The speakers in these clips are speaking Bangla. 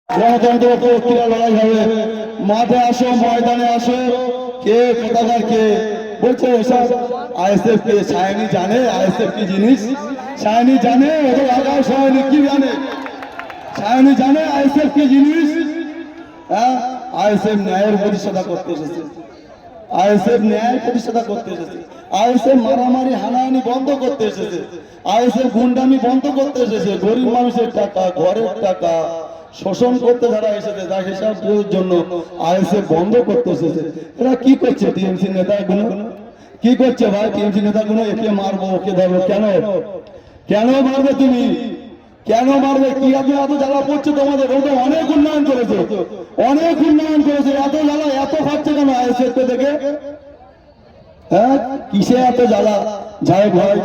গণতন্ত্র প্রক্রিয়া লড়াই হবে, মাঠে আসো, ময়দানে আসো। কে কোথাকার কে বলছে এসব আইএসএফ কে? সায়নী জানে আইএসএফ কি জিনিস? সায়নী জানে? ওদের আগাও সায়নী কি জানে? সায়নী জানে আইএসএফ কি জিনিস? হ্যাঁ, আইএসএফ ন্যায়ের প্রতিষ্ঠা করতে এসেছে, আইএসএফ ন্যায় প্রতিষ্ঠা করতে এসেছে, আইএসএফ মারামারি হানাহানি বন্ধ করতে এসেছে, আইএসএফ গুন্ডামি বন্ধ করতে এসেছে। গরিব মানুষের টাকা, ঘরের টাকা শোষণ করতে যারা এসেছে, তার হিসাব জন্য আইএসএফ বন্ধ করতে এসেছে। এরা কি করছে? টিএমসি নেতাগুলো কি করছে ভাই? টিএমসি নেতাগুলো একে মারবো, ওকে ধরবো, কেন কেন মারবে তুমি? কেন মারবে? কি এত এত জ্বালা পড়ছে তোমাদের? ও তো অনেক উন্নয়ন করেছে, অনেক উন্নয়ন করেছে, এত জ্বালা এত খাচ্ছে কেন আইএসএফ থেকে? হ্যাঁ, কিসে এত জ্বালা? যাই ভাই,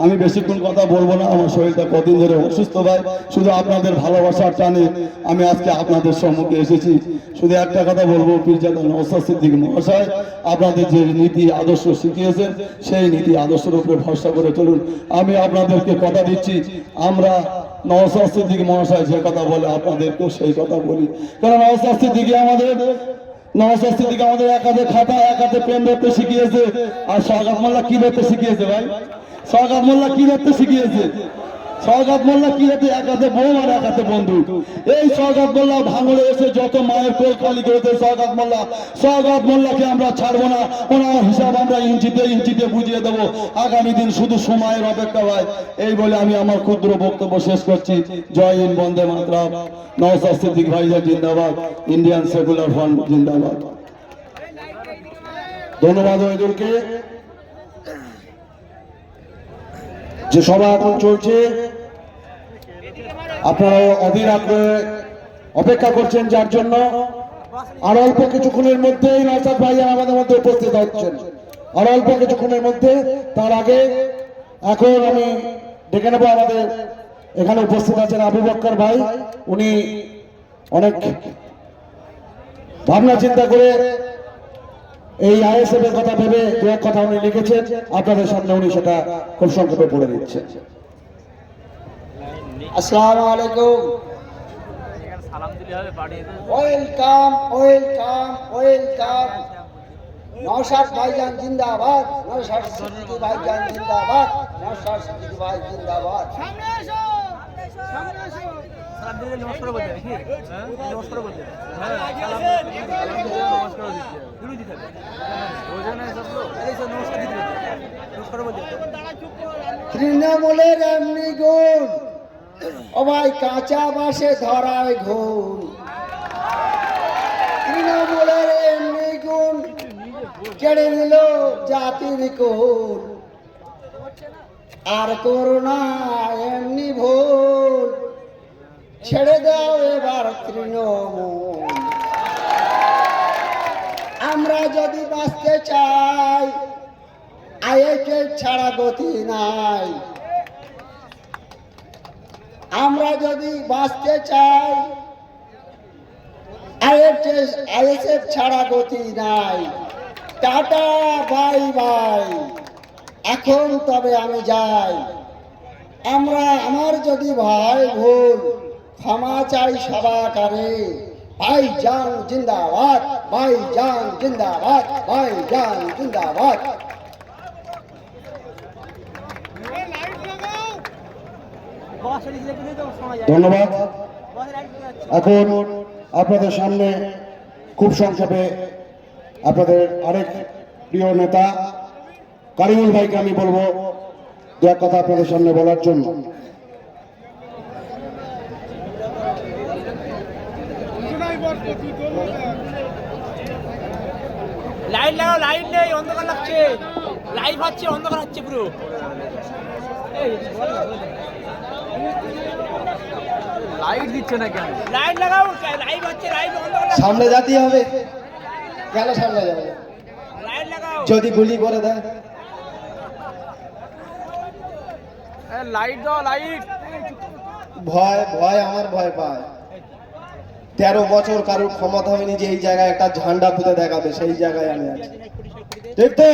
আমি বেশিক্ষণ কথা বলবো না, আমার শরীরটা কদিন ধরে অসুস্থ ভাই। শুধু আপনাদের ভালোবাসার টানে আমি আজকে আপনাদের সম্মুখে এসেছি। শুধু একটা কথা বলবো, পীরজাদা নওশাদ সিদ্দিক মহাশয় আপনাদের যে নীতি আদর্শ শিখিয়েছেন, সেই নীতি আদর্শের উপরে ভরসা করে চলুন। আমি আপনাদেরকে কথা দিচ্ছি, আমরা নওশাদ সিদ্দিক মহাশয় যে কথা বলে আপনাদেরকেও সেই কথা বলি। কারণ নওশাদ সিদ্দিক আমাদের এক হাতে খাতা, এক হাতে পেন ধরতে শিখিয়েছে। আর সওগাত মোল্লা কি ধরতে শিখিয়েছে ভাই? সওগাত মোল্লা কি ধরতে শিখিয়েছে? সওগাত মোল্লা কি ধরতে? এক হাতে বোম আর এক হাতে বন্দুক। এই সওগাত মোল্লা ভাঙড়ে এসে যত মায়ের কোল খালি করেছে সওগাত মোল্লাকে আমরা ছাড়বো না। ওনার হিসাব আমরা ইঞ্চিতে ইঞ্চিতে বুঝিয়ে দেবো। আগামী দিন শুধু সময়ের অপেক্ষা ভাই। এই বলে আমি আমার ক্ষুদ্র বক্তব্য শেষ করছি। জয় হিন্দ, বন্দে মাতরম। নওশাদ সিদ্দিক ভাইজান জিন্দাবাদ, ইন্ডিয়ান সেকুলার ফ্রন্ট জিন্দাবাদ। ধন্যবাদ ওইদেরকে। যে সভা এখন চলছে, আপনারাও অধীর আগ্রহে অপেক্ষা করছেন, যার জন্য আর অল্প কিছুক্ষণের মধ্যেই নওশাদ ভাইজান আমাদের মধ্যে উপস্থিত হচ্ছেন। আর অল্প কিছুক্ষণের মধ্যে, তার আগে এখন আমি ডেকে নেব আমাদের এখানে উপস্থিত আছেন আবু বক্কর ভাই। উনি অনেক ভাবনা চিন্তা করে এই আইএসএফ এর কথা ভেবে দু এক কথা উনি লিখেছেন, আপনাদের সামনে উনি সেটা খুব সংক্ষেপে পড়ে দিচ্ছেন। আসসালামু আলাইকুম। Welcome welcome welcome. নওশাদ ভাইজান জিন্দাবাদ, নওশাদ সিদ্দিকী ভাইজান জিন্দাবাদ, নওশাদ সিদ্দিকী ভাই জিন্দাবাদ। সামনে এসো, সামনে এসো। সালাম দিলে নমস্কার বলতে নাকি? হ্যাঁ, নমস্কার বলতে। হ্যাঁ, সালাম দিলে নমস্কার দিতে। শুরু দিতে হবে। ওজনে সব লোক এই সব নমস্কার দিতে হবে। নমস্কার বলতে। তৃণমূলের এমনি গুণ, ও ভাই কাঁচা বাসে ধরায় ঘুণ। তৃণমূলের এমনি গুণ কেড়ে নিল জাতির কোল। আর করোনা এমনি ভুল, ছেড়ে দাও এবার তৃণমূল। আমরা যদি বাঁচতে চাই, আইএসএফ ছাড়া গতি নাই। আমরা যদি বাঁচতে চাই, আইএসএফ ছাড়া গতি নাই। টাটা বাই বাই, এখন তবে আমি যাই। আমার যদি ভাই ভুল, ক্ষমা চাই সবাকারে। ভাইজান জিন্দাবাদ, ভাইজান জিন্দাবাদ, ভাইজান জিন্দাবাদ। ধন্যবাদ। এখন আপনাদের সামনে খুব সংক্ষেপে আপনাদের আরেক প্রিয় নেতা কারিমুল ভাইকে আমি বলবো দু এক কথা আপনাদের সামনে বলার জন্য। লাইট লাগাও, লাইট নেই, অন্ধকার লাগছে। লাইট হচ্ছে, অন্ধকার হচ্ছে পুরো। লাইট দিচ্ছে না কেন? লাইট লাগাও, লাইট হচ্ছে, লাইট অন্ধকার। সামনে যেতে হবে, কেন সামনে যাবে? লাইট লাগাও। যদি গুলি করে দেয়? লাইট দাও, লাইট। ভয় ভয় আমার ভয় পায়। 13 বছর কারোর ক্ষমতা হয়নি যে এই জায়গায় একটা ঝান্ডা পুঁতে দেখাবে, সেই জায়গায় আমি আছি। ঠিক তো?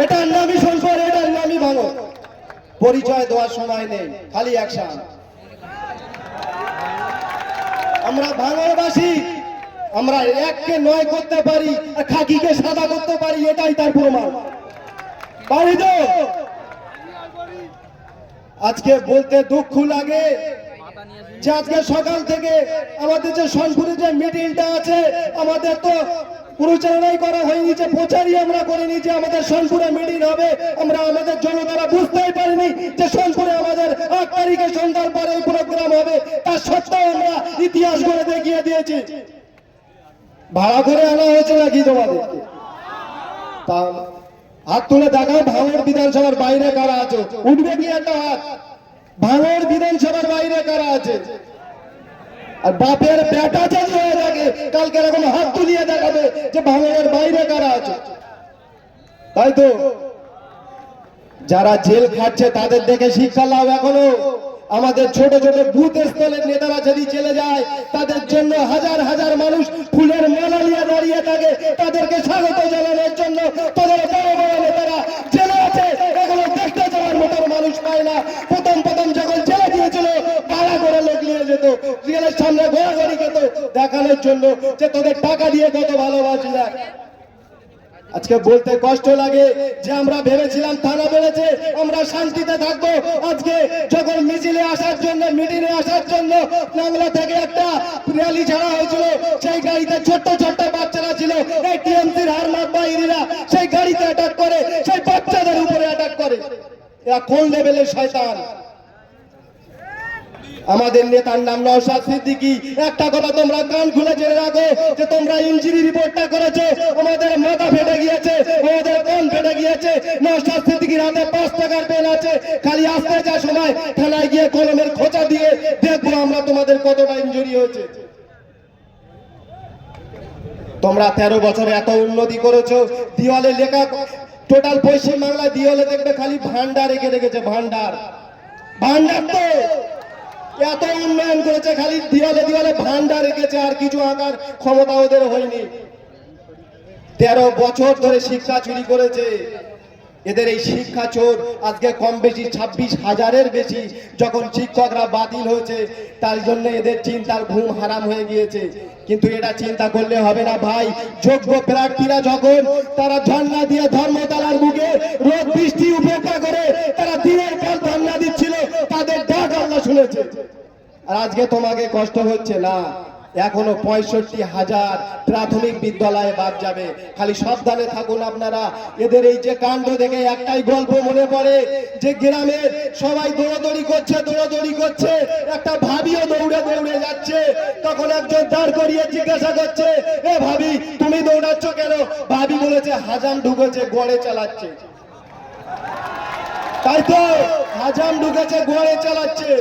এটার নামই সংসার, এটার নামই ভাঙো। পরিচয় দেওয়ার সময় নেই, খালি অ্যাকশন। আমরা ভাঙড়বাসী, আমরা এককে নয় করতে পারি আর খাকিকে সাদা করতে পারি, এটাই তার প্রমাণ। পারি তো? আজকে বলতে দুঃখ লাগে যে আজকে সকাল থেকে আমাদের যে সোনপুরে যে মিটিংটা আছে, আমাদের তো পরিচালনাই করা হয়নি, যে প্রচারই আমরা করিনি যে আমাদের সোনপুরে মিটিং হবে। আমরা আমাদের জনতারা বুঝতেই পারিনি যে সোনপুরে আমাদের 8 তারিখে সন্ধ্যার পরে এই প্রোগ্রাম হবে। তার সত্ত্বেও আমরা ইতিহাস করে দেখিয়ে দিয়েছি। ভাড়া করে আনা হয়েছে নাকি তোমাদেরকে? তা হাত তুলে দেখাও, ভাঙড় বিধানসভার বাইরে কারা আছে? উঠবে কি একটা হাত? ভাঙড় বিধানসভার বাইরে কারা আছে? আর বাপের বেটা যদি হয়ে থাকে কালকে এরকম হাত তুলিয়ে দেখাবে যে ভাঙড়ের বাইরে কারা আছে। তাই তো যারা জেল খাটছে তাদের দেখে শিক্ষা লাভ। এখনো আমাদের ছোট ছোট বুথ স্থলের নেতারা যদি চলে যায়, তাদের জন্য হাজার হাজার মানুষ ফুলের মালা নিয়ে দাঁড়িয়ে থাকে তাদেরকে স্বাগত জানানোর জন্য। তাদের বড় বড় নেতারা জেলে আছে, এগুলো দেখতে যাওয়ার মতো মানুষ পায় না। প্রথম যখন জেলে গিয়েছিল ভাড়া করে লোক নিয়ে যেত, জেলের সামনে ঘোরাঘুরি খেত দেখানোর জন্য যে তোদের টাকা দিয়ে কত ভালোবাসি। দেখ আজকে বলতে কষ্ট লাগে যে আমরা ভেবেছিলাম থানা বেড়েছে আমরা শান্তিতে থাকবো। আজকে যখন মিছিলে আসার জন্য, মিটিংয়ে আসার জন্য বাংলা থেকে একটা র্যালি ছাড়া হয়েছিল, সেই গাড়িতে ছোট্ট ছোট্ট বাচ্চারা ছিল, এই টিএমসির হারমাত বাহিনীরা সেই গাড়িতে অ্যাটাক করে, সেই বাচ্চাদের উপরে অ্যাটাক করে। এরা কোন লেভেলের শয়তান? আমাদের নেতার নাম নওশাদ সিদ্দিকী। একটা কথা তোমরা কান খুলে জেনে রাখো যে তোমরা ইঞ্জিনি রিপোর্টটা করেছো, আমাদের মাথা ফেটে গিয়েছে, আমাদের কান ফেটে গিয়েছে। নওশাদ সিদ্দিকীর হাতে 5 টাকার পেন আছে, খালি আসতে যা সময় থানায় গিয়ে কলমের খোঁচা দিয়ে দেখবো আমরা তোমাদের কতটা ইনজুরি হয়েছে। তোমরা 13 বছরে এত উন্নতি করেছো, দেওয়ালে লেখা টোটাল পশ্চিম বাংলায় দেওয়ালে দেখবে খালি ভান্ডার রেখে রেখেছে। ভান্ডার তো এত উন্নয়ন করেছে, খালি দেওয়ালে দেওয়ালে ভান্ডার রেখেছে, আর কিছু আঁকার ক্ষমতা ওদের হয়নি। 13 বছর ধরে শিক্ষা চুরি করেছে। এদের এই শিক্ষা চোর আজকে কম বেশি 26,000-এর বেশি। যখন শিক্ষকরা বাতিল হয়েছে তার জন্য এদের চিন্তার ঘুম হারাম হয়ে গিয়েছে। কিন্তু এটা চিন্তা করলে হবে না ভাই। যোগ্য প্রার্থীরা যখন তারা ধর্ণা দিয়ে ধর্মতলার বুকে রোদ বৃষ্টি উপেক্ষা করে তারা দিনের পর ধর্ণা দিচ্ছিল, তাদের ডাক আল্লাহ শুনেছে। আর আজকে তোমাকে কষ্ট হচ্ছে না? এখনো 65,000 প্রাথমিক বিদ্যালয়ে বাদ যাবে। খালি সাবধানে থাকুন আপনারা। এদের এই যে কাণ্ড দেখে একটাই গল্প মনে পড়ে যে গ্রামের সবাই দৌড়াদৌড়ি করছে, একটা ভাবিও দৌড়ে দৌড়ে যাচ্ছে। তখন একজন দাঁড় করিয়ে জিজ্ঞাসা করছে, এ ভাবি তুমি দৌড়াচ্ছ কেন? ভাবি বলেছে হাজাম ঢুকেছে, গড়ে চালাচ্ছে। তাই তো হাজাম ঢুকেছে, গড়ে চালাচ্ছে।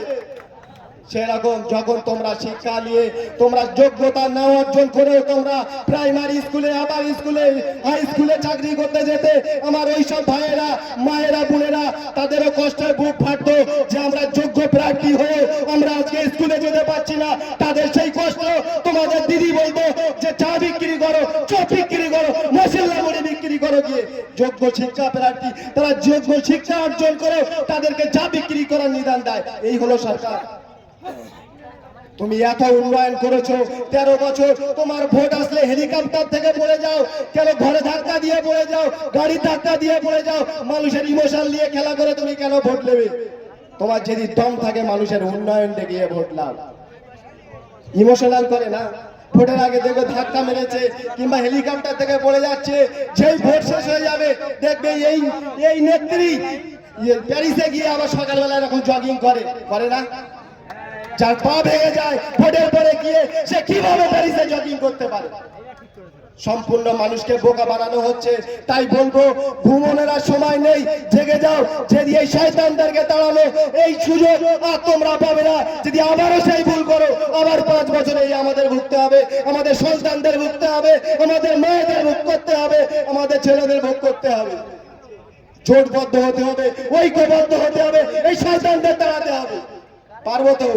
সেরকম যখন তোমরা শিক্ষা নিয়ে তোমরা যোগ্যতা না অর্জন করে তোমরা প্রাইমারি স্কুলে, আবার স্কুলে, হাই স্কুলে চাকরি করতে যেতে, আমার ওইসব ভাইয়েরা, মায়েরা, বোনেরা তাদেরও কষ্টের বুক ফাটতো যে আমরা যোগ্য প্রার্থী হয়ে আমরা আজকে স্কুলে যেতে পারছি না। তাদের সেই কষ্ট তোমাদের দিদি বলতো যে চা বিক্রি করো, চপ বিক্রি করো, মশলা মুড়ি বিক্রি করো। গিয়ে যোগ্য শিক্ষা প্রার্থী তারা যোগ্য শিক্ষা অর্জন করে তাদেরকে চা বিক্রি করার নিদান দেয়। এই হলো সরকার। তুমি এত উন্নয়ন করেছো 13 বছর, তোমার ভোট আসলে হেলিকপ্টার থেকে পড়ে যাও, কেন ঘরে ধাক্কা দিয়ে পড়ে যাও, গাড়ি ধাক্কা দিয়ে পড়ে যাও, মানুষের ইমোশন নিয়ে খেলা করে তুমি কেন ভোট নেবে? তোমার যদি দম থাকে মানুষের উন্নয়ন দেখিয়ে ভোট নাও। ইমোশনাল করে না। ভোটের আগে দেখবে ধাক্কা মেরেছে কিংবা হেলিকপ্টার থেকে পড়ে যাচ্ছে, যেই ভোট শেষ হয়ে যাবে দেখবে এই নেত্রী প্যারিসে গিয়ে আবার সকালবেলা এরকম জগিং করে না? যার পা ভেঙে যায় ভোটের পরে গিয়ে সে কিভাবে প্যারিসে জগিং করতে পারে? সম্পূর্ণ মানুষকে বোকা বানানো হচ্ছে। তাই বলবো ঘুমনের আর সময় নেই, জেগে যাও। যদি এই শয়তানদেরকে তাড়ানো এই সুযোগ আর তোমরা পাবে না। যদি আবারও সেই ভুল করো, আবার 5 বছরে আমাদের ভুগতে হবে, আমাদের সন্তানদের ভুগতে হবে, আমাদের মায়েদের ভোগ করতে হবে, আমাদের ছেলেদের ভোগ করতে হবে। জোটবদ্ধ হতে হবে, ঐক্যবদ্ধ হতে হবে, এই শয়তানদের তাড়াতে হবে। পারবো তো?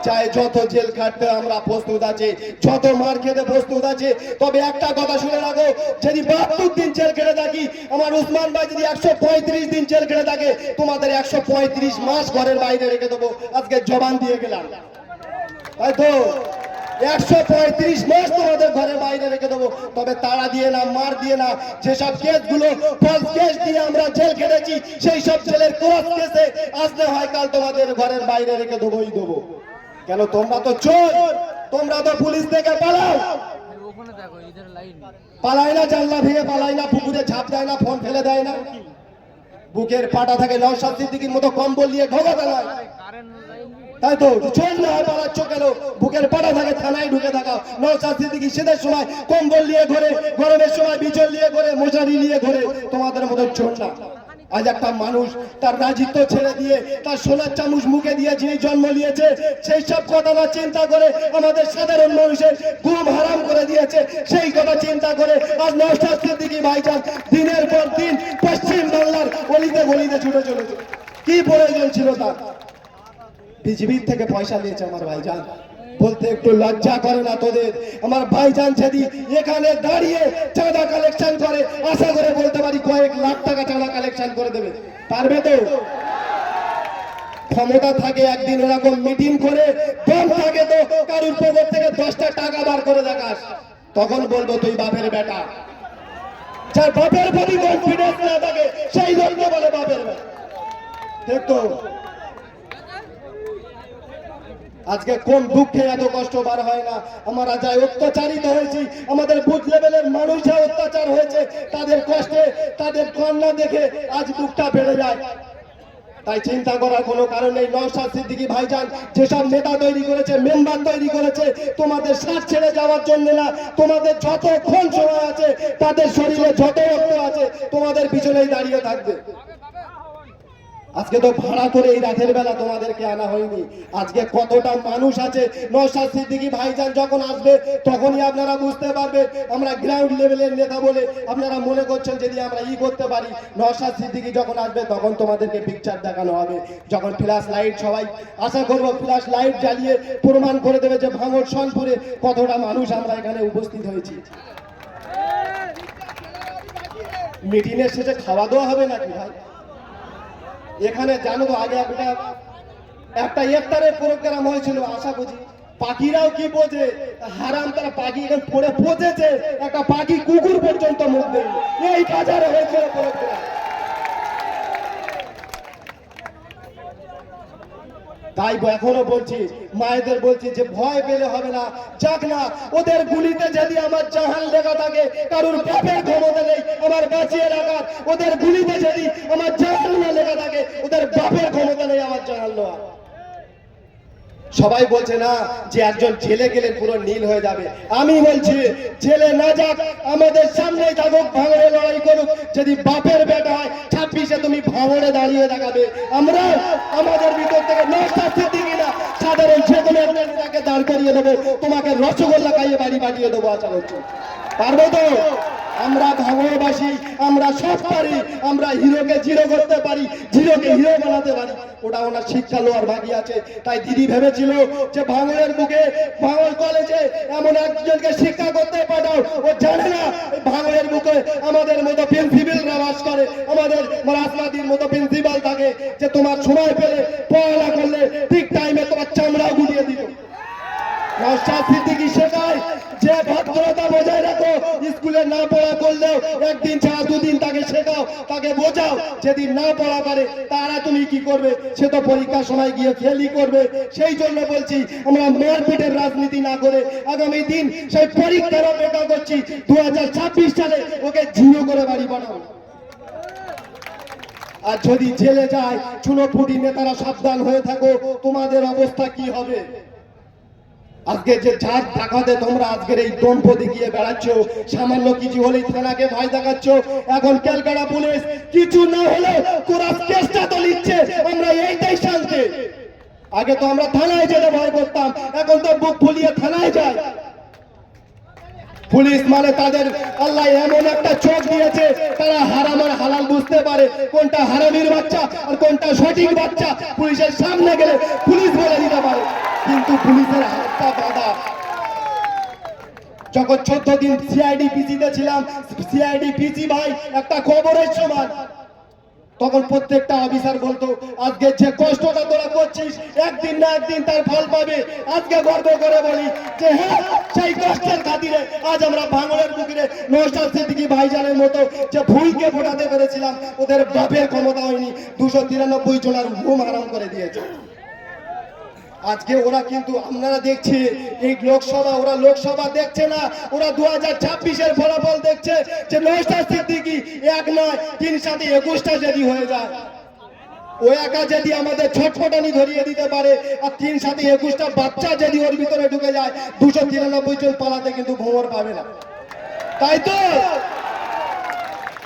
চাই যত জেল খাটতে আমরা প্রস্তুত আছি, যত মার খেতে প্রস্তুত আছি। তবে একটা কথা শুনে রাখো, যদি 72 দিন জেল খেটে থাকি, আমার উসমান ভাই যদি 135 দিন জেল খেটে থাকে, তোমাদের 135 মাস ঘরের বাইরে রেখে দেবো। আজকে জবান দিয়ে গেলাম। তাই তো 135 মাস তোমাদের ঘরের বাইরে রেখে দেবো, তবে তাড়া দিয়ে না, মার দিয়ে না। যেসব কেসগুলো ফলস কেস দিয়ে আমরা জেল খেটেছি, সেই সব জেলের ক্রস কেসে আসলে হয় কাল তোমাদের ঘরের বাইরে রেখে দেবোই দেবো। কেন? তোমরা তো চোর, তোমরা তো পুলিশ থেকে পালাও। পালায় না, জানলা ভেঙে পালায় না, পুকুরে ঝাঁপ দেয় না, ফোন ফেলে দেয় না, বুকের পাটা থাকে নওশাদ সিদ্দিকীর মতো কম্বল নিয়ে ঢোকাতে নয়। তাই তো চোর না হয় পালাচ্ছ কেন? বুকের পাটা থাকে, থানায় ঢুকে থাকা। নওশাদ সিদ্দিকী শীতের সময় কম্বল নিয়ে ঘোরে, গরমের সময় বিচল নিয়ে ঘোরে, মশারি নিয়ে ঘোরে। তোমাদের মতো চোর না। আজ একটা মানুষ তার রাজিত্ব ছেড়ে দিয়ে, তার সোনার চামচ মুখে দিয়ে যিনি জন্ম নিয়েছে, সেই সব কথা চিন্তা করে আমাদের সাধারণ মানুষের ঘুম হারাম করে দিয়েছে। সেই কথা চিন্তা করে আজ নওশাদ সিদ্দিকী ভাইজান দিনের পর দিন পশ্চিম বাংলার অলিতে গলিতে ছুটে চলেছে। কি প্রয়োজন ছিল তার? বিজেপির থেকে পয়সা নিয়েছে আমার ভাইজান। বলতে একটু লজ্জা করে না তোদের? আমার ভাইজান যদি এখানে দাঁড়িয়ে চাঁদা কালেকশন করে, আশা করে বলতে পারি কয়েক লাখ টাকা চাঁদা কালেকশন করে দেবে। পারবে তো? ক্ষমতা থাকে একদিন এরকম মিটিং করে, দম থাকে তো কারুর পকেট থেকে 10টা টাকা বার করে দেখাস, তখন বলবো তুই বাপের বেটা। যার বাপের প্রতি কনফিডেন্স না থাকে সেই লোককে বলে বাপের বেটা। ঠিক তো? আজকে কোন দুঃখে এত কষ্ট বার হয় না? আমরা যাই অত্যাচারিত হয়েছি, আমাদের বুথ লেভেলের মানুষ যা অত্যাচার হয়েছে, তাদের কষ্টে, তাদের কান্না দেখে আজ দুঃখটা বেড়ে যায়। তাই চিন্তা করার কোনো কারণ নেই। নওশাদ সিদ্দিকী ভাইজান যেসব নেতা তৈরি করেছে, মেম্বার তৈরি করেছে, তোমাদের সাথ ছেড়ে যাওয়ার জন্য না। তোমাদের যতক্ষণ সময় আছে, তাদের শরীরে যত রক্ত আছে, তোমাদের পিছনেই দাঁড়িয়ে থাকবে। আজকে তো ভাড়া করে এই রাতের বেলা তোমাদেরকে আনা হয়নি। আজকে কতটা মানুষ আছে। নওশাদ সিদ্দিকী ভাইজান যখন আসবে তখনই আপনারা বুঝতে পারবেন। আমরা গ্রাউন্ড লেভেলের নেতা বলে আপনারা মনে করছেন যদি আমরা করতে পারি। নওশাদ সিদ্দিকী যখন আসবে তখন তোমাদেরকে পিকচার দেখানো হবে। যখন ফ্ল্যাশ লাইট, সবাই আশা করবো ফ্ল্যাশ লাইট জ্বালিয়ে প্রমাণ করে দেবে যে ভাঙড় সোনপুরে কতটা মানুষ আমরা এখানে উপস্থিত হয়েছি। মিটিংয়ের শেষে খাওয়া দাওয়া হবে নাকি ভাই? এখানে জানো তো আগে একটা ইফতারের প্রোগ্রাম হয়েছিল, আশা বুঝি পাখিরাও কি বোঝে, হারাম তারা পাখি এখানে পড়ে পচেছে, একটা পাখি কুকুর পর্যন্ত মুখ দেয়। এই বাজারে হয়েছিল প্রোগ্রাম। তাই এখনো বলছি, মায়েদের বলছি যে ভয় পেলে হবে না, যাক না। ওদের গুলিতে যদি আমার জাহান লেখা থাকে, কারোর বাপের ক্ষমতা নেই আমার বাঁচিয়ে রাখার। ওদের গুলিতে যদি আমার জাহান না লেখা থাকে, ওদের বাপের ক্ষমতা নেই আমার জাহান নেওয়ার। সবাই বলছে না যে একজন জেলে গেলে পুরো নীল হয়ে যাবে। আমি বলছি জেলে না যাক, আমাদের সামনেই থাকুক, ভাঙড়ে লড়াই করুক। যদি বাপের বেটা হয় 26-এ তুমি ভাঙড়ে দাঁড়িয়ে দেখাবে। আমরা আমাদের ভিতর থেকে নওশাদ সিদ্দিকী না, সাধারণ যে কোনো একটা নেতাকে দাঁড় করিয়ে দেবো, তোমাকে রসগোল্লা খাইয়ে বাড়ি পাঠিয়ে দেবো। আশা করছি পারবো তো? আমরা ভাঙড়বাসী, আমরা সব পারি। আমরা হিরোকে জিরো করতে পারি, জিরোকে হিরো বানাতে পারি। ওটা ওনার শিক্ষা লোয়ার বাকি আছে। তাই দিদি ভেবেছিল যে ভাঙড়ের বুকে, ভাঙড় কলেজে এমন একজনকে শিক্ষা করতে পাঠাও। ও জানে না ভাঙড়ের বুকে আমাদের মতো প্রিন্সিপালরা বাস করে, আমাদের রাজনাদির মতো প্রিন্সিপাল থাকে, যে তোমার সময় পেলে পড়াশোনা করলে ঠিক টাইমে তোমার চামড়া গুলিয়ে দিত। নওশাদ সিদ্দিকী শেখায় যে ভদ্রতা বজায় রাখো। স্কুলে না পড়া করলেও একদিন ছাড়া দুদিন তাকে শেখাও, তাকে বোঝাও। যেদিন না পড়া পারে তারা তুমি কি করবে? সে তো পরীক্ষার সময় গিয়ে ফেলই করবে। সেই জন্য বলছি আমরা মারপিটের রাজনীতি না করে আগামী দিন সেই পরীক্ষার অপেক্ষা করছি। 2026 সালে ওকে জিরো করে বাড়ি বানাবো। আর যদি জেলে যায় চুনোপুটি নেতারা সাবধান হয়ে থাকো, তোমাদের অবস্থা কি হবে? আজকে যে যার টাকাতে তোমরা আজকের এই দম্প দেখিয়ে বেড়াচ্ছ, সামান্য কিছু হলেই থানাকে ভয় দেখাচ্ছ। এখন ক্যালকাটা পুলিশ কিছু না হলেও তোরা চেষ্টা তো নিচ্ছে, আমরা এইটাই শান্তি। আগে তো আমরা থানায় যেতে ভয় করতাম, এখন তো বুক ফুলিয়ে থানায় যায়। পুলিশ মানে তাদের আল্লাহ এমন একটা চোখ দিয়েছে, তারা হারাম আর হালাল বুঝতে পারে, কোনটা হারামির বাচ্চা আর কোনটা সঠিক বাচ্চা পুলিশের সামনে গেলে পুলিশ বলে দিতে পারে। কিন্তু পুলিশের হাতটা বাঁধা। যখন 14 দিন সিআইডি পিসিতে ছিলাম, সিআইডি পিসি ভাই একটা খবরের সমান। তখন প্রত্যেকটা অফিসার বলতো আজকে যে কষ্টটা তোরা করছিস একদিন না একদিন তার ফল পাবে। আজকে গর্ব করে বলি যে হ্যাঁ, সেই কষ্টের খাতিরে আজ আমরা ভাঙড়ের বুকে নওশাদ সিদ্দিকী ভাইজানের মতো যে ভুলকে ফোটাতে পেরেছিলাম, ওদের বাপের ক্ষমতা হয়নি, 293 জনের ঘুম হারাম করে দিয়েছে। আজকে ওরা কিন্তু আপনারা দেখছি এই লোকসভা, ওরা লোকসভা দেখছে না, ওরা 2026-এর ফলাফল দেখছে যে নওশাদ সিদ্দিকী 1 নয় 3 সাথে 21টা যদি হয়ে যায়, ও একা যদি আমাদের ছটফটানি ধরিয়ে দিতে পারে, আর 3 সাথে 21টা বাচ্চা যদি ওর ভিতরে ঢুকে যায়, 293 জন পালাতে কিন্তু ভোমর পাবে না, তাই তো?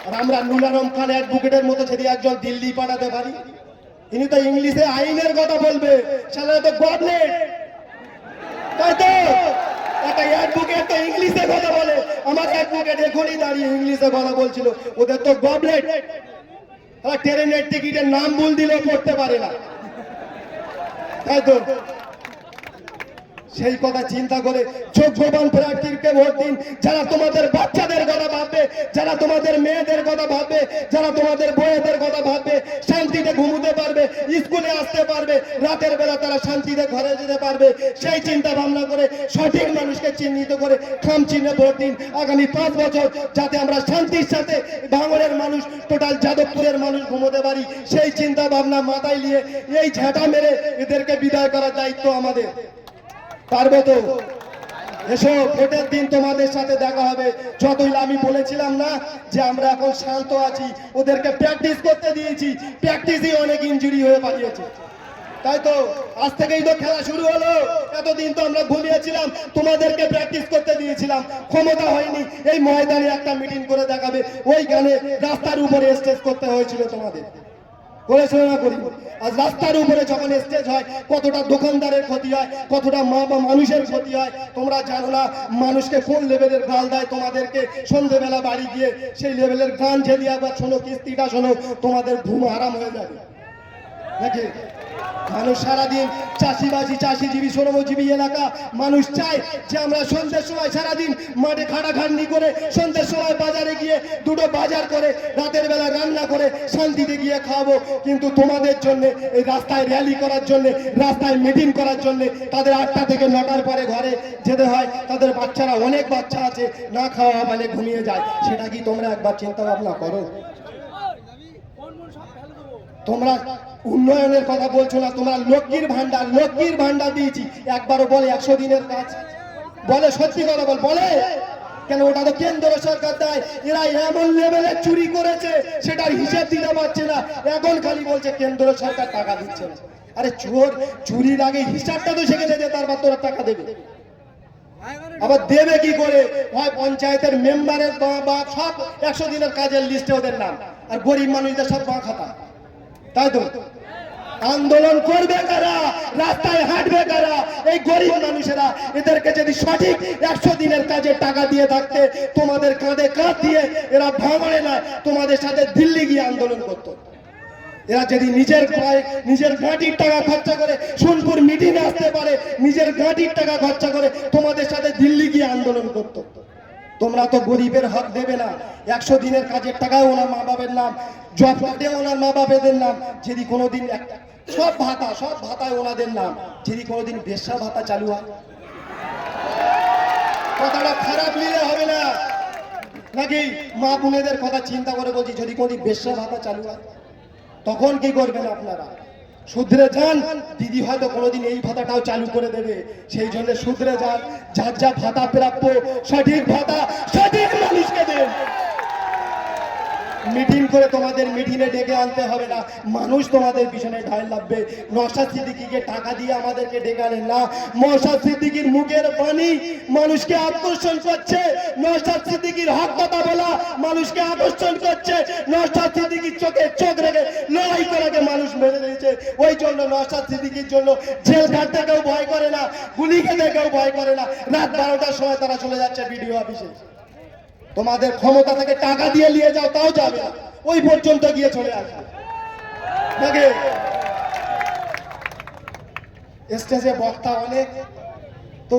আর আমরা নুলারম খান অ্যাডভোকেটের মতো যদি একজন দিল্লি পাঠাতে পারি, ইনি তো ইংলিশে আইনের কথা বলবে, সারা তো গভর্নমেন্ট, তাই তো? একটা অ্যাডভোকেট তো ইংলিশে কথা বলে, আমার অ্যাডভোকেট এখনই দাঁড়িয়ে ইংলিশে কথা বলছিল, ওদের তো গভর্নমেন্ট, তারা ট্রেনের টিকিটের নাম ভুল দিলেও পড়তে পারে না, তাই তো? সেই কথা চিন্তা করে যোগ্যবান প্রার্থীকে ভোট দিন, যারা তোমাদের বাচ্চাদের কথা ভাববে, যারা তোমাদের মেয়েদের কথা ভাববে, যারা তোমাদের বউয়েদের কথা ভাববে, শান্তিতে ঘুমোতে পারবে, স্কুলে আসতে পারবে, রাতের বেলা তারা শান্তিতে ঘরে যেতে পারবে, সেই চিন্তা ভাবনা করে সঠিক মানুষকে চিহ্নিত করে খাম চিহ্নে ভোট দিন। আগামী 5 বছর যাতে আমরা শান্তির সাথে ভাঙড়ের মানুষ, টোটাল যাদবপুরের মানুষ ঘুমোতে পারি, সেই চিন্তা ভাবনা মাথায় নিয়ে এই ঝাঁটা মেরে এদেরকে বিদায় করার দায়িত্ব আমাদের। পারবো তো? এসো, ভোটের দিন তোমাদের সাথে দেখা হবে। যতই আমি বলেছিলাম না যে আমরা এখন শান্ত আছি, ওদেরকে প্র্যাকটিস করতে দিয়েছি, প্র্যাকটিসই অনেক ইনজুরি হয়ে পালিয়েছে, তাই তো? আজ থেকেই তো খেলা শুরু হলো, এতদিন তো আমরা ঘুমিয়েছিলাম, তোমাদেরকে প্র্যাকটিস করতে দিয়েছিলাম, ক্ষমতা হয়নি, এই ময়দানে একটা মিটিং করে দেখাবে, ওইখানে রাস্তার উপরে স্টেজ করতে হয়েছিল তোমাদের, করেছিল না? করি। আজ রাস্তার উপরে যখন স্টেজ হয়, কতটা দোকানদারের ক্ষতি হয়, কতটা মা বা মানুষের ক্ষতি হয় তোমরা জানো না। মানুষকে কোন লেভেলের গাল দেয় তোমাদেরকে, সন্ধ্যেবেলা বাড়ি গিয়ে সেই লেভেলের গান ঝেলি একবার শোনো, কিস্তিটা শোনো, তোমাদের ঘুম আরাম হয়ে যাবে নাকি? মানুষ সারাদিন চাষিবাসী, চাষিজীবী, শ্রমজীবী এলাকা মানুষ চায় যে আমরা সন্ধ্যের সময় সারাদিন মাঠে খাটাখাটনি করে সন্ধ্যের সময় বাজারে গিয়ে দুটো বাজার করে রাতের বেলা রান্না করে শান্তিতে গিয়ে খাবো, কিন্তু তোমাদের জন্য এই রাস্তায় র্যালি করার জন্য, রাস্তায় মিটিং করার জন্য তাদের 8টা থেকে 9টার পরে ঘরে যেতে হয়, তাদের বাচ্চারা, অনেক বাচ্চা আছে না খাওয়া মানে ঘুমিয়ে যায়। সেটা কি তোমরা একবার চিন্তা ভাবনা করো? তোমরা উন্নয়নের কথা বলছো না, তোমরা লক্ষ্মীর ভান্ডার দিয়েছি, একবারও বলে 100 দিনের কাজ বলে? সত্যি কথা বলে কেন? ওটা তো কেন্দ্র সরকার দেয়। এরা এমন লেভেলে চুরি করেছে সেটার হিসেব দিতে পারছে না, এখন খালি বলছে কেন্দ্র সরকার টাকা দিচ্ছে না। আরে চোর চুরির আগে হিসাবটা তো শিখে নেবে, তারপর তোরা টাকা দেবে। আবার দেবে কি করে? হয় পঞ্চায়েতের মেম্বারের বা সব 100 দিনের কাজের লিস্টে ওদের নাম, আর গরিব মানুষদের সব বাঁ খাতা, তাই তো? আন্দোলন করবে কারা, রাস্তায় হাঁটবে কারা? এই গরিব মানুষেরা। এদেরকে যদি সঠিক 100 দিনের কাজে টাকা দিয়ে থাকতে, তোমাদের কাঁধে কাঁধ দিয়ে এরা ভাঙড়ে না তোমাদের সাথে দিল্লি গিয়ে আন্দোলন করতো। এরা যদি নিজের নিজের গাঁটির টাকা খরচা করে সোনপুর মিটিংয়ে আসতে পারে, নিজের গাঁটির টাকা খরচা করে তোমাদের সাথে দিল্লি গিয়ে আন্দোলন করতো। তোমরা তো গরিবের হক দেবে না। 100 দিনের কাজের টাকায় ওনার মা বাবের নাম, জব কার্ডে ওনার মা বাবেদের নাম, যদি কোনোদিন সব ভাতায় ওনাদের নাম, যদি কোনোদিন বেশ্যা ভাতা চালু হয়, কথাটা খারাপ নিলে হবে না নাকি? মা বোনেদের কথা চিন্তা করে বলছি, যদি কোনোদিন বেশ্যা ভাতা চালু হয় তখন কি করবেন আপনারা? শুধরে যান, দিদি হয়তো কোনোদিন এই ভাতাটাও চালু করে দেবে, সেই জন্য শুধরে যান, যার যা ভাতা প্রাপ্য সঠিক ভাতা সঠিক মানুষকে দেন। মিটিং করে তোমাদের মিটিংয়ে ডেকে আনতে হবে না, মানুষ তোমাদের পিছনে ঢাল লাগবে। নওশাদ সিদ্দিকীকে টাকা দিয়ে আমাদেরকে ডেকে আনেন না। নওশাদ সিদ্দিকীর মুখের বাণী মানুষকে আকর্ষণ করছে, নওশাদ সিদ্দিকীর হক কথা বলা মানুষকে আকর্ষণ করছে, নওশাদ সিদ্দিকীর চোখে চোখ রেখে লড়াই করাকে মানুষ মেনে নিয়েছে। ওই জন্য নওশাদ সিদ্দিকীর জন্য জেল কাটতে কেউ ভয় করে না, গুলি খেতে কেউ ভয় করে না। রাত 12টার সময় তারা চলে যাচ্ছে বিডিও অফিসে। তোমাদের ক্ষমতা থেকে টাকা দিয়ে নিয়ে যাও, তাও যাবে না, ওই পর্যন্ত গিয়ে চলে আসবে। স্টেজে বক্তা অনেক, তো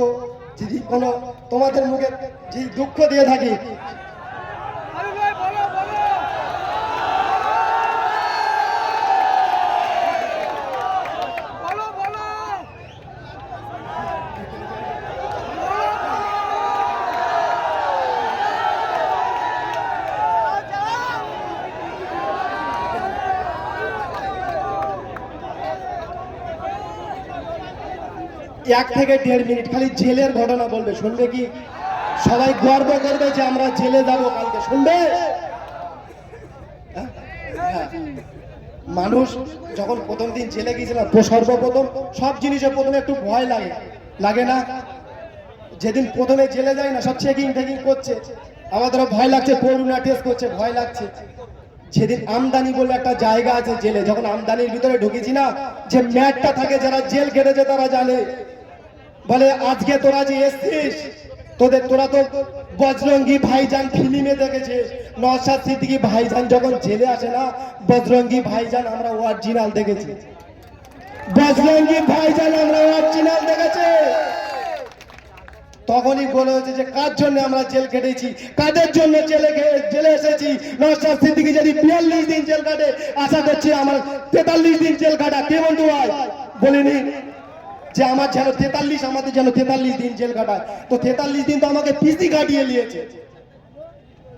যদি কোনো তোমাদের মুখে যে দুঃখ দিয়ে থাকি, 1 থেকে 1.5 মিনিট খালি জেলের ঘটনা বলবে, শুনবে কি? সবাই গর্ব করবে যে আমরা জেলে যাব কালকে, শুনবে? হ্যাঁ? হ্যাঁ। মানুষ যখন প্রথম দিন জেলে গিয়েছিলাম তো সর্বপ্রথম সব জিনিসে প্রথমে একটু ভয় লাগে, লাগে না? যেদিন প্রথমে জেলে যাই না, সব চেকিং টেকিং করছে, আমাদেরও ভয় লাগছে, করোনা টেস্ট করছে, ভয় লাগছে। যেদিন আমদানি বলে একটা জায়গা আছে জেলে, যখন আমদানির ভিতরে ঢুকেছি না, যে ম্যাটটা থাকে, যারা জেল কেটেছে তারা জানে, বলে আজকে তোরা যে এসছিস, তোরা তো বজরঙ্গি ভাইজান ফিল্মে দেখেছিস, নওশাদ সিদ্দিকী ভাইজান যখন জেলে আসে না, বজরঙ্গি ভাইজান আমরা অরিজিনাল দেখেছি, বজরঙ্গি ভাইজান আমরা অরিজিনাল দেখেছি। তখনই বলে হচ্ছে যে কার জন্য আমরা জেল কেটেছি, কাদের জন্য জেলে এসেছি। নওশাদ সিদ্দিকী যদি 42 দিন জেল কাটে, আশা করছি আমার 43 দিন জেল কাটা কে বন্ধু ভাই বলিনি যে আমার যেন 43, আমাদের যেন 43 দিন জেল কাটায়। তো 43 দিন তো আমাকে পিসি কাটিয়ে নিয়েছে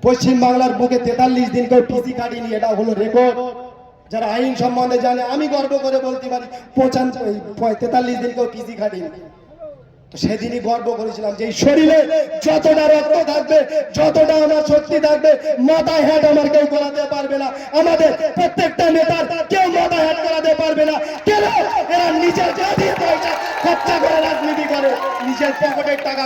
পশ্চিম বাংলার বুকে, 43 দিন কেউ পিসি কাটিয়ে নিয়ে, এটা হলো রেকর্ড। যারা আইন সম্বন্ধে জানে, আমি গর্ব করে বলতে পারি 43 দিন কেউ পিসি কাটিয়ে। তো সেদিনই গর্ব করেছিলাম যে এই শরীরে যতটা রক্ত থাকবে, যতটা আমার শক্তি থাকবে, মাথায় হ্যাট আমার কেউ করাতে পারবে না। আমাদের প্রত্যেকটা নেতার কেউ মাথায় হ্যাট করাতে পারবে না। কেন? এরা নিজের জাতীয় পয়সা খরচা করে রাজনীতি করে, নিজের পকেটের টাকা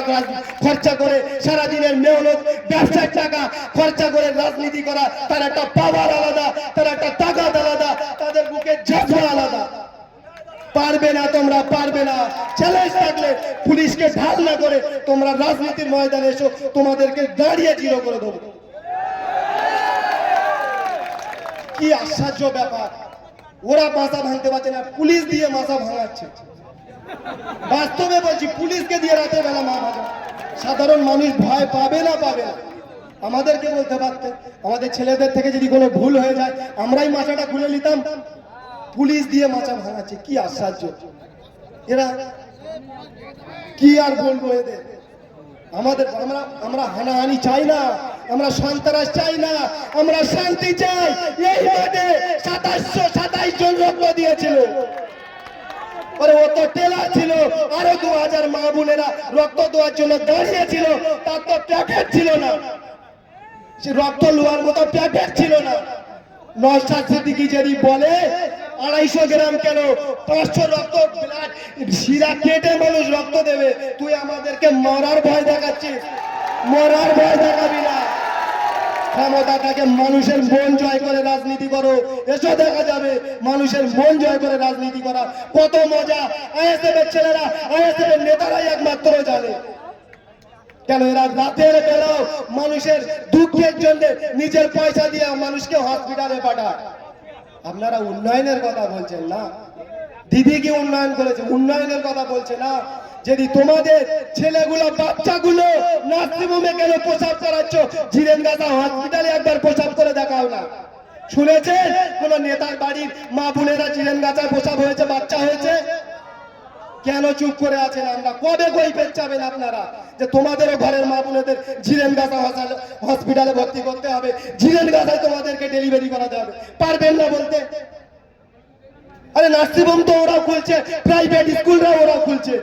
খরচা করে, সারাদিনের মেহনত ব্যবসার টাকা খরচা করে রাজনীতি করা, তার একটা পাওয়ার আলাদা, তার একটা তাকাত আলাদা, তাদের বুকে জজবা আলাদা। পারবে না, তোমরা পারবে না। চ্যালেঞ্জ থাকলে পুলিশকে ঢাল না করে তোমরা রাজনীতির ময়দানে এসো, তোমাদেরকে দাঁড়িয়ে জিরো করে দেবো। কি আশ্চর্য ব্যাপার, ওরা মাথা ভাঙতে পারছে না, পুলিশ দিয়ে মাথা ভাঙাচ্ছে। বাস্তবে বলছি, পুলিশকে দিয়ে রাতের বেলা মা ভাঙা। সাধারণ মানুষ ভয় পাবে না, পাবে না। আমাদেরকে বলতে পারতেন, আমাদের ছেলেদের থেকে যদি কোনো ভুল হয়ে যায় আমরাই মাথাটা খুলে নিতাম। পুলিশ দিয়ে মাথা ভাঙাচ্ছে, কি আশ্চর্য। এরা কি আর বলবো এদের। আমাদের আমরা হানাহানি চাই না, আমরা সন্ত্রাস চাই না, আমরা শান্তি চাই। এই মাঠে 2727 জন রক্ত দিয়েছিল, ও তো টেলার ছিল, আরো 2000 মা বোনেরা রক্ত দেওয়ার জন্য দাঁড়িয়েছিল, তার তো প্যাকেট ছিল না, সে রক্ত লোয়ার মতো প্যাকেট ছিল না। নওশাদ সিদ্দিকী যদি বলে 250 গ্রাম কেন, 500 রক্ত ব্লাড শিরা কেটে মানুষ রক্ত দেবে, তুই আমাদেরকে মরার ভয় দেখাচ্ছিস, মরার ভয় দেখাবি না। ক্ষমতাটাকে মানুষের মন জয় করে রাজনীতি করো, এসো দেখা যাবে মানুষের মন জয় করে রাজনীতি করা কত মজা। আইএসএফ এর ছেলেরা, আইএসএফ এর নেতারাই একমাত্র জানে। কেন এরা রাতের বেলাও মানুষের দুঃখের জন্য নিজের পয়সা দিয়ে মানুষকে হসপিটালে পাঠায়। আপনারা উন্নয়নের কথা বলছেন না, দিদি কি উন্নয়ন করেছে, উন্নয়নের কথা বলছে না। যদি তোমাদের ছেলেগুলো, বাচ্চাগুলো নার্সিংহোমে কেন প্রসাব করাচ্ছ, জিরেনগাছা হসপিটালে একবার প্রসাব করে দেখাও না। শুনেছেন কোন নেতার বাড়ির মা বোনেরা জিরেনগাছায় প্রসাব হয়েছে, বাচ্চা হয়েছে? কেন চুপ করে আছেন? আমরা কবে কই পেঁচাবেন আপনারা যে তোমাদেরও ঘরের মা বোনেদের জিরেনগাছা হসপিটালে ভর্তি করতে হবে, জিরেনগাছায় তোমাদেরকে ডেলিভারি করাতে হবে? পারবেন না বলতে? আরে নার্সিংহোম তো ওরাও খুলছে, প্রাইভেট স্কুলরাও ওরাও খুলছে,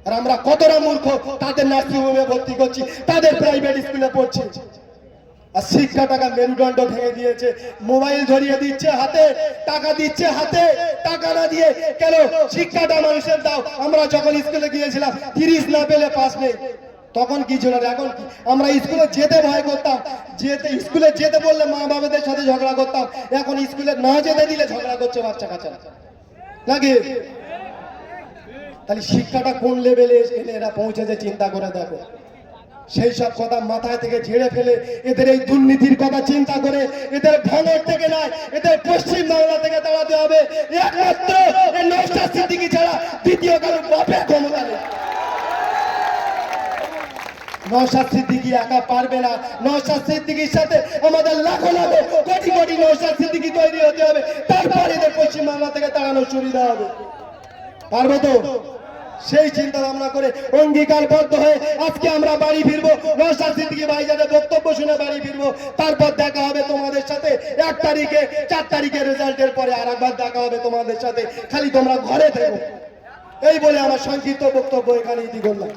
আর আমরা কতটা মূর্খ, তাদের নার্সিংহোমে ভর্তি করছি, তাদের প্রাইভেট স্কুলে পড়ছি। আর শিক্ষাটাকে মেরুদণ্ড ভেঙে দিয়েছে, মোবাইল ধরিয়ে দিচ্ছে হাতে, টাকা দিচ্ছে হাতে, টাকা না দিয়ে কেন শিক্ষাটা মানুষের দাও। আমরা যখন স্কুলে গিয়েছিলাম 30 না পেলে পাস নেই, তখন কি ছিল, এখন কি? আমরা স্কুলে যেতে ভয় করতাম, স্কুলে যেতে বললে মা বাবাদের সাথে ঝগড়া করতাম, এখন স্কুলে না যেতে দিলে ঝগড়া করছে বাচ্চা কাচ্চা লাগে। তাহলে শিক্ষাটা কোন লেভেলে এনে এরা পৌঁছেছে চিন্তা করে দেখো। সেই সব কথা মাথায় থেকে ঝেড়ে ফেলে এদের এই দুর্নীতির কথা চিন্তা করে এদের ভাঙর থেকে নয়, এদের পশ্চিম বাংলা থেকে দাঁড়াতে হবে। একমাত্র এই নওশাদ সিদ্দিকী ছাড়া দ্বিতীয় কারো বাপের ক্ষমতা নেই। নওশাদ সিদ্দিকী একা পারবে না। নওশাদ সিদ্দিকীর সাথে আমাদের লাখো লাখো কোটি কোটি নওশাদ সিদ্দিকী তৈরি হতে হবে, তারপর এদের পশ্চিম বাংলা থেকে তাড়ানোর সুবিধা হবে। পারবো তো? সেই চিন্তা ভাবনা করে অঙ্গীকারবদ্ধ হয়ে আজকে আমরা বাড়ি ফিরবো। নওশাদ সিদ্দিকী ভাইজানের বক্তব্য শুনে বাড়ি ফিরবো, তারপর দেখা হবে তোমাদের সাথে 1 তারিখে, 4 তারিখের রেজাল্টের পরে আর একবার দেখা হবে তোমাদের সাথে। খালি তোমরা ঘরে থেকো, এই বলে আমার সংক্ষিপ্ত বক্তব্য এখানে ইতি করলাম।